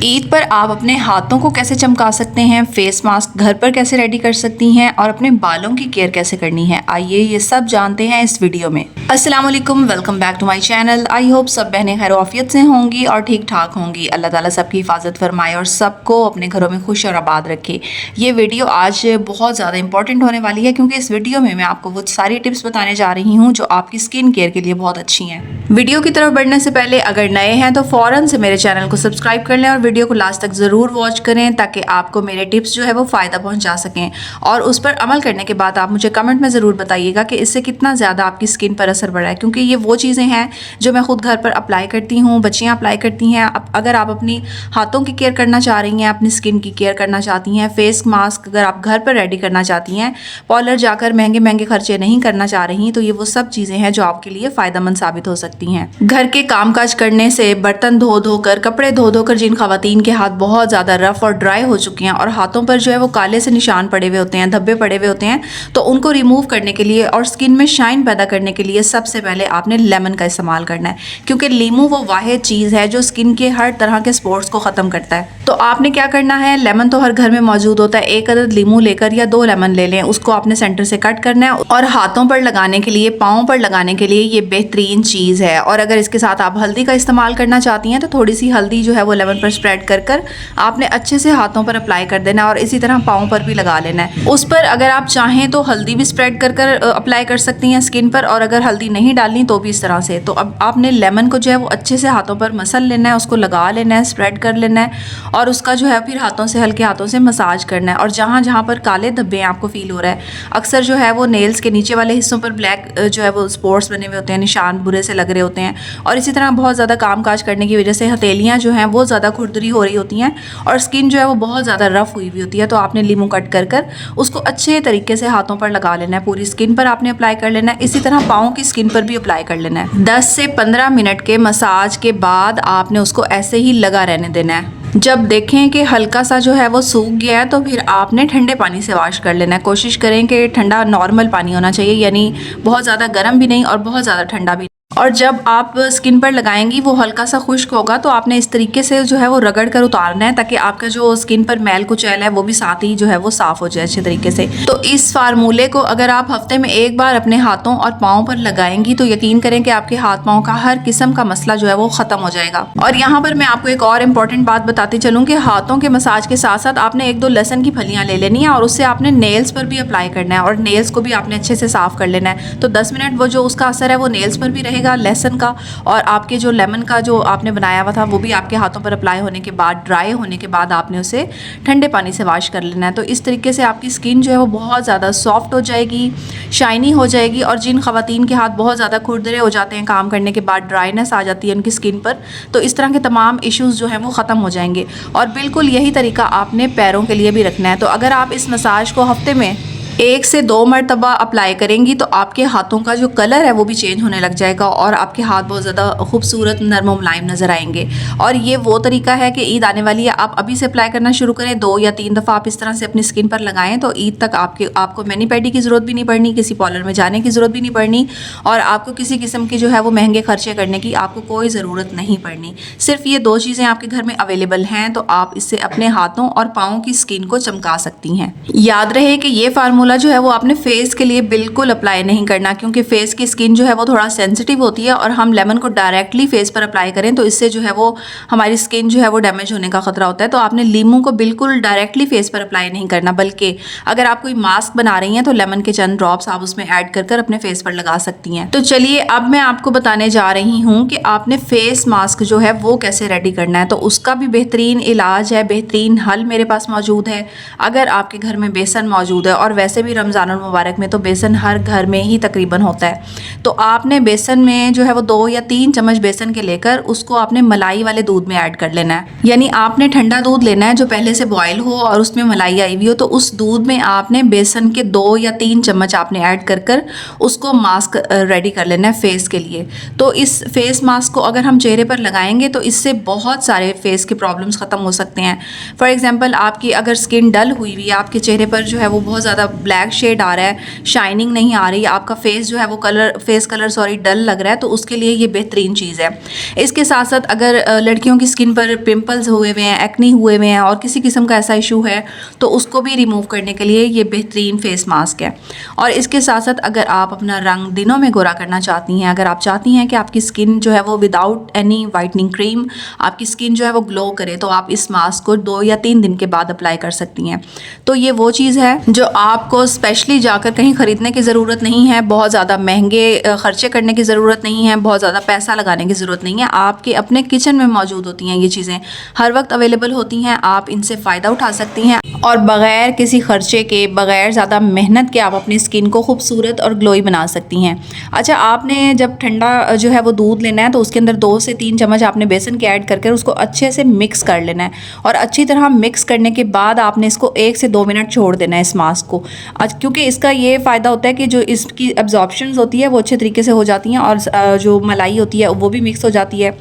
ईद पर आप अपने हाथों को कैसे चमका सकते हैं, फेस मास्क घर पर कैसे रेडी कर सकती हैं और अपने बालों की केयर कैसे करनी है, आइए ये सब जानते हैं इस वीडियो में। अस्सलाम वालेकुम, welcome back to my channel. I hope सब बहनें खैर आफियत से होंगी और ठीक ठाक होंगी। अल्लाह ताला सबकी हिफाजत फरमाए और सबको अपने घरों में खुश और आबाद रखे। ये वीडियो आज बहुत ज़्यादा इंपॉर्टेंट होने वाली है क्योंकि इस वीडियो में मैं आपको वो सारी टिप्स बताने जा रही हूँ जो आपकी स्किन केयर के लिए बहुत अच्छी हैं। वीडियो की तरफ बढ़ने से पहले अगर नए हैं तो फ़ौरन से मेरे चैनल को सब्सक्राइब कर लें और वीडियो को लास्ट तक ज़रूर वॉच करें ताकि आपको मेरे टिप्स जो है वो फ़ायदा पहुंचा सकें। और उस पर अमल करने के बाद आप मुझे कमेंट में ज़रूर बताइएगा कि इससे कितना ज़्यादा आपकी स्किन पर असर पड़ा है, क्योंकि ये वो चीज़ें हैं जो मैं खुद घर पर अप्लाई करती हूँ, बच्चियाँ अप्लाई करती हैं। अगर आप अपनी हाथों की केयर करना चाह रही हैं, अपनी स्किन की केयर करना चाहती हैं, फेस मास्क अगर आप घर पर रेडी करना चाहती हैं, पार्लर जाकर महंगे महंगे खर्चे नहीं करना चाह रही, तो ये वो सब चीज़ें हैं जो आपके लिए फ़ायदेमंद साबित हो सकती हैं। घर के कामकाज करने से, बर्तन धो धोकर, कपड़े धो धोकर जिन खवातीन के हाथ बहुत ज़्यादा रफ और ड्राई हो चुके हैं और हाथों पर जो है वो काले से निशान पड़े हुए होते हैं, धब्बे पड़े हुए होते हैं, तो उनको रिमूव करने के लिए और स्किन में शाइन पैदा करने के लिए सबसे पहले आपने लेमन का इस्तेमाल करना है, क्योंकि लीमू वो वाहिद चीज़ है जो स्किन के हर तरह के स्पॉट्स को ख़त्म करता है। तो आपने क्या करना है, लेमन तो हर घर में मौजूद होता है, एक अदद लीमू लेकर या 2 लेमन ले लें, उसको आपने सेंटर से कट करना है और हाथों पर लगाने के लिए, पाँव पर लगाने के लिए ये बेहतरीन चीज़ है। और अगर इसके साथ आप हल्दी का इस्तेमाल करना चाहती हैं तो थोड़ी सी हल्दी जो है वो लेमन पर स्प्रेड कर कर आपने अच्छे से हाथों पर अप्लाई कर देना और इसी तरह पाँव पर भी लगा लेना है। उस पर अगर आप चाहें तो हल्दी भी स्प्रेड कर कर अप्लाई कर सकती हैं स्किन पर, और अगर हल्दी नहीं डालनी तो भी इस तरह से। तो अब आपने लेमन को जो है वो अच्छे से हाथों पर मसल लेना है, उसको लगा लेना है, स्प्रेड कर लेना है और उसका जो है फिर हाथों से, हल्के हाथों से मसाज करना है। और जहाँ जहाँ पर काले धब्बे आपको फील हो रहा है, अक्सर जो है वो नेल्स के नीचे वाले हिस्सों पर ब्लैक जो है वो स्पॉट्स बने हुए होते हैं, निशान बुरे से लग रहे होते हैं, और इसी तरह बहुत ज़्यादा काम काज करने की वजह से हथेलियाँ जो हैं वो ज़्यादा खुरदरी हो रही होती हैं और स्किन जो है वो बहुत ज़्यादा रफ़ हुई हुई होती है, तो आपने लीमू कट कर कर उसको अच्छे तरीके से हाथों पर लगा लेना है। पूरी स्किन पर आपने अप्लाई कर लेना है, इसी तरह पाँव की स्किन पर भी अप्लाई कर लेना है। 10 से 15 मिनट के मसाज के बाद आपने उसको ऐसे ही लगा रहने देना है। जब देखें कि हल्का सा जो है वो सूख गया है तो फिर आपने ठंडे पानी से वॉश कर लेना है। कोशिश करें कि ठंडा नॉर्मल पानी होना चाहिए, यानी बहुत ज़्यादा गर्म भी नहीं और बहुत ज़्यादा ठंडा भी। और जब आप स्किन पर लगाएंगी वो हल्का सा खुश्क होगा तो आपने इस तरीके से जो है वो रगड़ कर उतारना है ताकि आपका जो स्किन पर मैल कुचैल है वो भी साथ ही जो है वो साफ़ हो जाए अच्छे तरीके से। तो इस फार्मूले को अगर आप हफ्ते में एक बार अपने हाथों और पाँव पर लगाएंगी तो यकीन करें कि आपके हाथ पाँव का हर किस्म का मसला जो है वो ख़त्म हो जाएगा। और यहाँ पर मैं आपको एक और इम्पॉर्टेंट बात बताती चलूँ कि हाथों के मसाज के साथ साथ आपने 1-2 लहसुन की फलियाँ ले लेनी है और उससे आपने नेल्स पर भी अप्लाई करना है और नेल्स को भी आपने अच्छे से साफ़ कर लेना है। तो 10 मिनट वो जो उसका असर है वो नेल्स पर भी रहेगा लहसुन का, और आपके जो लेमन का जो आपने बनाया हुआ था वो भी आपके हाथों पर अप्लाई होने के बाद, ड्राई होने के बाद आपने उसे ठंडे पानी से वॉश कर लेना है। तो इस तरीके से आपकी स्किन जो है वो बहुत ज़्यादा सॉफ्ट हो जाएगी, शाइनी हो जाएगी। और जिन खवातीन के हाथ बहुत ज़्यादा खुरदरे हो जाते हैं, काम करने के बाद ड्राइनेस आ जाती है उनकी स्किन पर, तो इस तरह के तमाम इश्यूज़ जो हैं वो ख़त्म हो जाएंगे। और बिल्कुल यही तरीका आपने पैरों के लिए भी रखना है। तो अगर आप इस मसाज को हफ्ते में 1 से 2 मरतबा अप्लाई करेंगी तो आपके हाथों का जो कलर है वो भी चेंज होने लग जाएगा और आपके हाथ बहुत ज़्यादा खूबसूरत, नरम और मुलायम नज़र आएंगे। और ये वो तरीका है कि ईद आने वाली है, आप अभी से अप्लाई करना शुरू करें। 2 या 3 दफ़ा आप इस तरह से अपनी स्किन पर लगाएं तो ईद तक आपको मैनी पैडी की ज़रूरत भी नहीं पड़नी, किसी पार्लर में जाने की ज़रूरत भी नहीं पड़नी और आपको किसी किस्म की जो है वो महंगे खर्चे करने की आपको कोई ज़रूरत नहीं पड़नी। सिर्फ ये 2 चीज़ें आपके घर में अवेलेबल हैं तो आप इससे अपने हाथों और पाँव की स्किन को चमका सकती हैं। याद रहे कि ये फार्मूला जो है वो आपने फेस के लिए बिल्कुल अप्लाई नहीं करना, क्योंकि फेस की स्किन जो है वो थोड़ा सेंसिटिव होती है और हम लेमन को डायरेक्टली फेस पर अप्लाई करें तो इससे जो है वो हमारी स्किन जो है वो डैमेज होने का खतरा होता है। तो आपने लीमू को बिल्कुल डायरेक्टली फेस पर अप्लाई नहीं करना, बल्कि अगर आप कोई मास्क बना रही हैं तो लेमन के चंद ड्रॉप्स आप उसमें ऐड कर कर अपने फेस पर लगा सकती हैं। तो चलिए अब मैं आपको बताने जा रही हूँ कि आपने फेस मास्क जो है वो कैसे रेडी करना है। तो उसका भी बेहतरीन इलाज है, बेहतरीन हल मेरे पास मौजूद है। अगर आपके घर में बेसन मौजूद है, और वैसे भी रमज़ान मुबारक में तो बेसन हर घर में ही तकरीबन होता है, तो आपने बेसन में जो है वो 2 या 3 चम्मच बेसन के लेकर उसको आपने मलाई वाले दूध में ऐड कर लेना है। यानी आपने ठंडा दूध लेना है जो पहले से बॉयल हो और उसमें मलाई आई हुई हो, तो उस दूध में आपने बेसन के 2 या 3 चम्मच आपने ऐड कर कर उसको मास्क रेडी कर लेना है फेस के लिए। तो इस फेस मास्क को अगर हम चेहरे पर लगाएंगे तो इससे बहुत सारे फेस के प्रॉब्लम्स ख़त्म हो सकते हैं। फॉर एग्जांपल आपकी अगर स्किन डल हुई हुई है, आपके चेहरे पर जो है वो बहुत ज़्यादा ब्लैक शेड आ रहा है, शाइनिंग नहीं आ रही, आपका फेस जो है वो फेस कलर डल लग रहा है, तो उसके लिए ये बेहतरीन चीज़ है। इसके साथ साथ अगर लड़कियों की स्किन पर पिंपल्स हुए हुए हैं, एक्नी हुए हुए हैं और किसी किस्म का ऐसा इशू है तो उसको भी रिमूव करने के लिए ये बेहतरीन फेस मास्क है। और इसके साथ साथ अगर आप अपना रंग दिनों में गोरा करना चाहती हैं, अगर आप चाहती हैं कि आपकी स्किन जो है वो विदाउट एनी वाइटनिंग क्रीम आपकी स्किन जो है वो ग्लो करे, तो आप इस मास्क को 2 या 3 दिन के बाद अप्लाई कर सकती हैं। तो ये वो चीज़ है जो आपको स्पेशली जाकर कहीं ख़रीदने की ज़रूरत नहीं है, बहुत ज़्यादा महंगे खर्चे करने की ज़रूरत नहीं है, बहुत ज़्यादा पैसा लगाने की ज़रूरत नहीं है। आपके अपने किचन में मौजूद होती हैं ये चीज़ें, हर वक्त अवेलेबल होती हैं, आप इनसे फ़ायदा उठा सकती हैं और बग़ैर किसी खर्चे के, बग़ैर ज़्यादा मेहनत के आप अपनी स्किन को खूबसूरत और ग्लोई बना सकती हैं। अच्छा, आपने जब ठंडा जो है वो दूध लेना है तो उसके अंदर 2 से 3 चम्मच आपने बेसन के ऐड करके उसको अच्छे से मिक्स कर लेना है और अच्छी तरह मिक्स करने के बाद आपने इसको 1 से 2 मिनट छोड़ देना है इस मास्क को। क्योंकि इसका ये फ़ायदा होता है कि जो इसकी एब्जॉर्प्शंस होती है वो अच्छे तरीके से हो जाती हैं और जो मलाई होती है वो भी मिक्स हो जाती है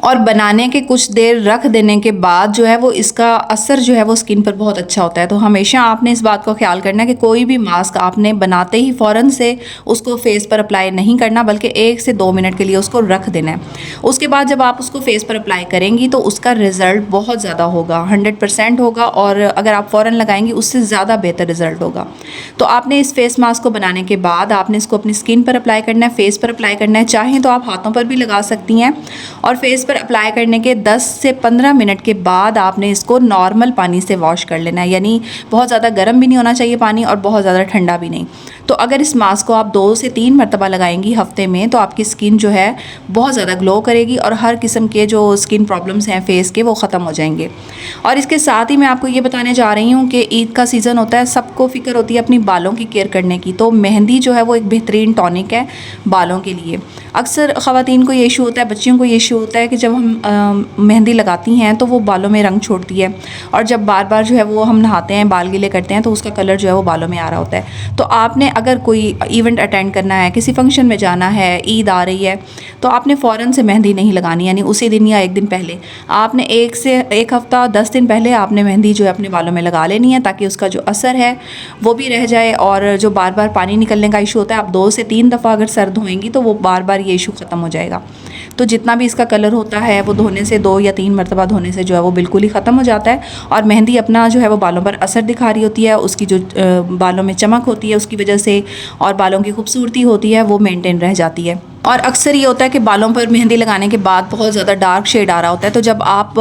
और बनाने के कुछ देर रख देने के बाद जो है वो इसका असर जो है वो स्किन पर बहुत अच्छा होता है। तो हमेशा आपने इस बात का ख्याल करना है कि कोई भी मास्क आपने बनाते ही फ़ौरन से उसको फेस पर अप्लाई नहीं करना, बल्कि 1 से 2 मिनट के लिए उसको रख देना है। उसके बाद जब आप उसको फेस पर अप्लाई करेंगी तो उसका रिज़ल्ट बहुत ज़्यादा होगा, 100% होगा और अगर आप फ़ौरन लगाएंगी उससे ज़्यादा बेहतर रिज़ल्ट होगा। तो आपने इस फेस मास्क को बनाने के बाद आपने इसको अपनी स्किन पर अप्लाई करना है, फेस पर अप्लाई करना है, चाहें तो आप हाथों पर भी लगा सकती हैं और फेस पर अप्लाई करने के 10 से 15 मिनट के बाद आपने इसको नॉर्मल पानी से वॉश कर लेना है, यानी बहुत ज़्यादा गर्म भी नहीं होना चाहिए पानी और बहुत ज़्यादा ठंडा भी नहीं। तो अगर इस मास्क को आप 2 से 3 मरतबा लगाएंगी हफ्ते में तो आपकी स्किन जो है बहुत ज़्यादा ग्लो करेगी और हर किस्म के जो स्किन प्रॉब्लम्स हैं फेस के वो ख़त्म हो जाएंगे। और इसके साथ ही मैं आपको ये बताने जा रही हूँ कि ईद का सीज़न होता है, सबको फ़िक्र होती है अपनी बालों की केयर करने की, तो मेहंदी जो है वो एक बेहतरीन टॉनिक है बालों के लिए। अक्सर ख़वातीन को ये इशू होता है, बच्चियों को ये इशू होता है कि जब हम मेहंदी लगाती हैं तो वो बालों में रंग छोड़ती है और जब बार बार जो है वो हम नहाते हैं, बाल गीले करते हैं तो उसका कलर जो है वो बालों में आ रहा होता है। तो आपने अगर कोई इवेंट अटेंड करना है, किसी फंक्शन में जाना है, ईद आ रही है, तो आपने फ़ौरन से मेहंदी नहीं लगानी, यानी उसी दिन या 1 दिन पहले आपने 1 हफ़्ता 10 दिन पहले आपने मेहंदी जो है अपने बालों में लगा लेनी है, ताकि उसका जो असर है वो भी रह जाए और जो बार बार पानी निकलने का इशू होता है, आप 2 से 3 दफ़ा अगर सर धोएंगी तो वो बार बार ये इशू ख़त्म हो जाएगा। तो जितना भी इसका कलर होता है वो धोने से 2 या 3 मरतबा धोने से जो है वो बिल्कुल ही ख़त्म हो जाता है और मेहंदी अपना जो है वो बालों पर असर दिखा रही होती है, उसकी जो बालों में चमक होती है उसकी वजह से और बालों की खूबसूरती होती है वो मेंटेन रह जाती है। और अक्सर ये होता है कि बालों पर मेहंदी लगाने के बाद बहुत ज़्यादा डार्क शेड आ रहा होता है, तो जब आप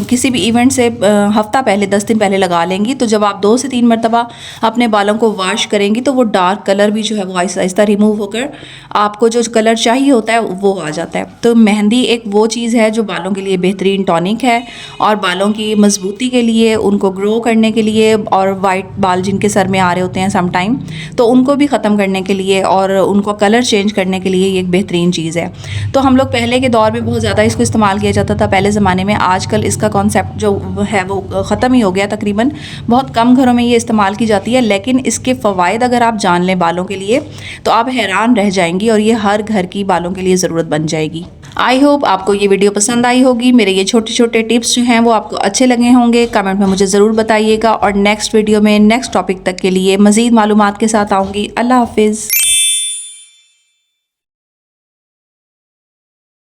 किसी भी इवेंट से हफ़्ता पहले 10 दिन पहले लगा लेंगी तो जब आप 2 से 3 मरतबा अपने बालों को वॉश करेंगी तो वो डार्क कलर भी जो है वो आहिस्ता आहिस्ता रिमूव होकर आपको जो कलर चाहिए होता है वो आ जाता है। तो मेहंदी एक वो चीज़ है जो बालों के लिए बेहतरीन टॉनिक है और बालों की मजबूती के लिए, उनको ग्रो करने के लिए और वाइट बाल जिनके सर में आ रहे होते हैं समटाइम, तो उनको भी ख़त्म करने के लिए और उनको कलर चेंज करने के लिए ये एक बेहतरीन चीज़ है। तो हम लोग पहले के दौर में बहुत ज़्यादा इसको इस्तेमाल किया जाता था पहले ज़माने में, आजकल इसका कॉन्सेप्ट जो है वो ख़त्म ही हो गया, तकरीबन बहुत कम घरों में ये इस्तेमाल की जाती है, लेकिन इसके फ़वाइद अगर आप जान लें बालों के लिए तो आप हैरान रह जाएंगी और ये हर घर की बालों के लिए ज़रूरत बन जाएगी। आई होप आपको ये वीडियो पसंद आई होगी, मेरे ये छोटे छोटे टिप्स जो हैं वो आपको अच्छे लगे होंगे, कमेंट में मुझे ज़रूर बताइएगा और नेक्स्ट वीडियो में नेक्स्ट टॉपिक तक के लिए मज़ीद मालूमात के साथ आऊँगी। अल्लाह हाफिज़।